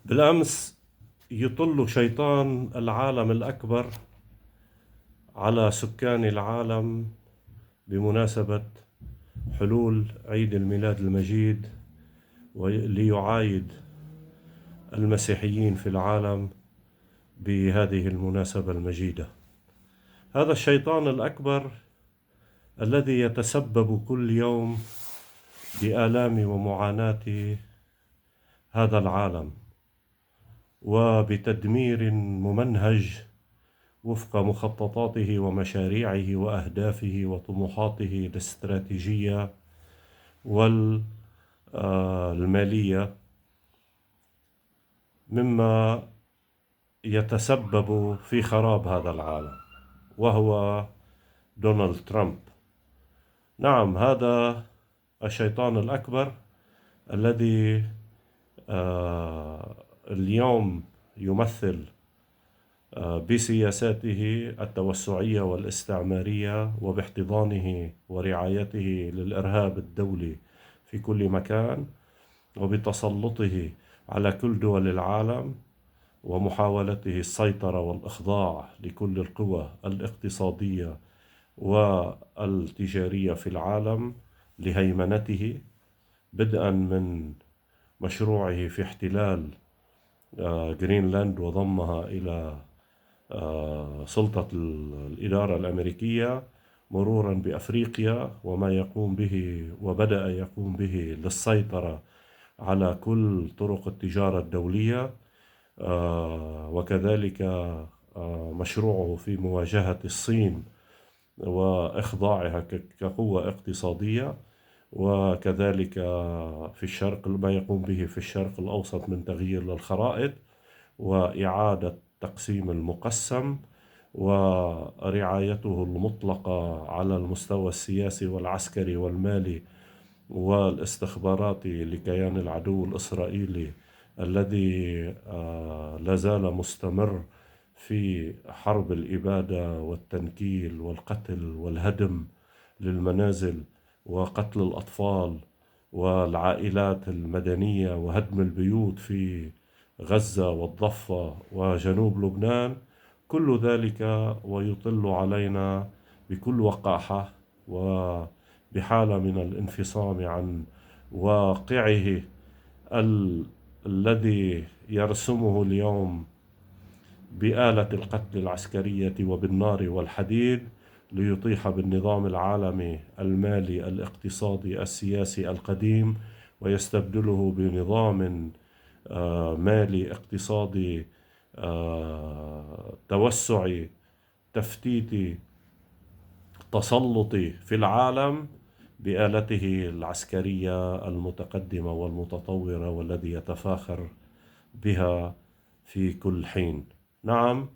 بالأمس يطل شيطان العالم الأكبر على سكان العالم بمناسبة حلول عيد الميلاد المجيد، ليعايد المسيحيين في العالم بهذه المناسبة المجيدة. هذا الشيطان الأكبر الذي يتسبب كل يوم بآلام ومعاناة هذا العالم وبتدمير ممنهج وفق مخططاته ومشاريعه وأهدافه وطموحاته الاستراتيجية والمالية، مما يتسبب في خراب هذا العالم، وهو دونالد ترامب. نعم، هذا الشيطان الأكبر الذي اليوم يمثل بسياساته التوسعية والاستعمارية وباحتضانه ورعايته للإرهاب الدولي في كل مكان، وبتسلطه على كل دول العالم، ومحاولته السيطرة والإخضاع لكل القوى الاقتصادية والتجارية في العالم لهيمنته، بدءا من مشروعه في احتلال غرينلاند وضمها إلى سلطة الإدارة الأمريكية، مرورا بأفريقيا وما يقوم به وبدأ يقوم به للسيطرة على كل طرق التجارة الدولية، وكذلك مشروعه في مواجهة الصين وإخضاعها كقوة اقتصادية، وكذلك في الشرق ما يقوم به في الشرق الأوسط من تغيير للخرائط وإعادة تقسيم المقسم، ورعايته المطلقة على المستوى السياسي والعسكري والمالي والاستخباراتي لكيان العدو الإسرائيلي الذي لا زال مستمر في حرب الإبادة والتنكيل والقتل والهدم للمنازل وقتل الأطفال والعائلات المدنية وهدم البيوت في غزة والضفة وجنوب لبنان. كل ذلك ويطل علينا بكل وقاحة وبحالة من الانفصام عن واقعه الذي يرسمه اليوم بآلة القتل العسكرية وبالنار والحديد ليطيح بالنظام العالمي المالي الاقتصادي السياسي القديم، ويستبدله بنظام مالي اقتصادي توسعي تفتيتي تسلطي في العالم بآلته العسكرية المتقدمة والمتطورة والذي يتفاخر بها في كل حين. نعم،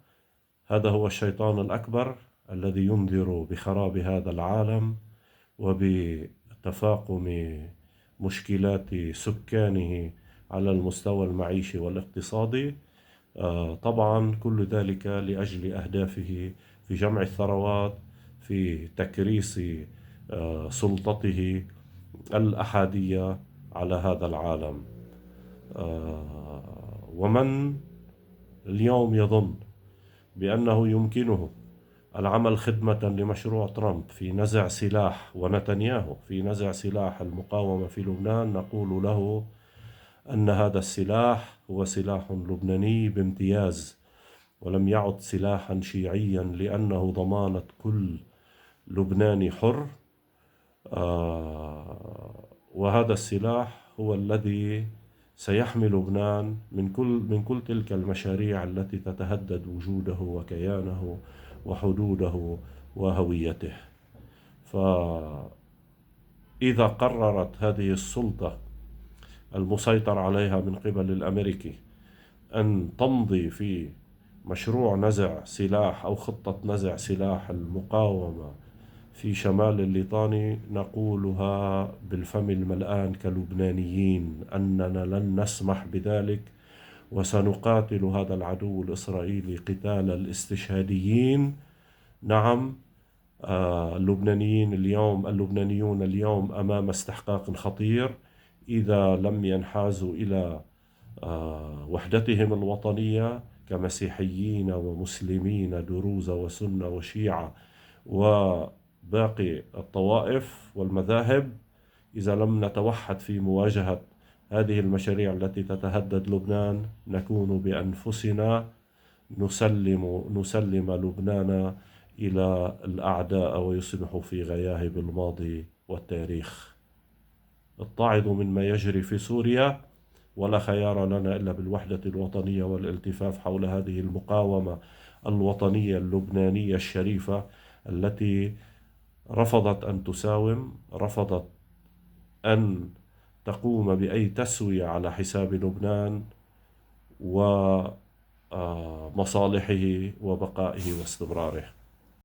هذا هو الشيطان الأكبر الذي ينذر بخراب هذا العالم وبتفاقم مشكلات سكانه على المستوى المعيشي والاقتصادي. طبعا كل ذلك لأجل أهدافه في جمع الثروات، في تكريس سلطته الأحادية على هذا العالم. ومن اليوم يظن بأنه يمكنه العمل خدمة لمشروع ترامب في نزع سلاح ونتنياهو في نزع سلاح المقاومة في لبنان، نقول له أن هذا السلاح هو سلاح لبناني بامتياز، ولم يعد سلاحا شيعيا، لأنه ضمانة كل لبناني حر. وهذا السلاح هو الذي سيحمي لبنان من كل تلك المشاريع التي تتهدد وجوده وكيانه وحدوده وهويته. فإذا قررت هذه السلطة المسيطر عليها من قبل الأمريكي أن تمضي في مشروع نزع سلاح أو خطة نزع سلاح المقاومة في شمال الليطاني، نقولها بالفم الملآن كلبنانيين أننا لن نسمح بذلك، وسنقاتل هذا العدو الإسرائيلي قتال الاستشهاديين. نعم، اللبنانيون اليوم أمام استحقاق خطير إذا لم ينحازوا إلى وحدتهم الوطنية كمسيحيين ومسلمين دروز وسنة وشيعة وباقي الطوائف والمذاهب، إذا لم نتوحد في مواجهة هذه المشاريع التي تتهدد لبنان، نكون بأنفسنا نسلم لبنان إلى الأعداء ويصبح في غياهب الماضي والتاريخ. اتعظوا مما يجري في سوريا، ولا خيار لنا إلا بالوحدة الوطنية والالتفاف حول هذه المقاومة الوطنية اللبنانية الشريفة التي رفضت أن تساوم، رفضت أن تقوم بأي تسوية على حساب لبنان ومصالحه وبقائه واستمراره.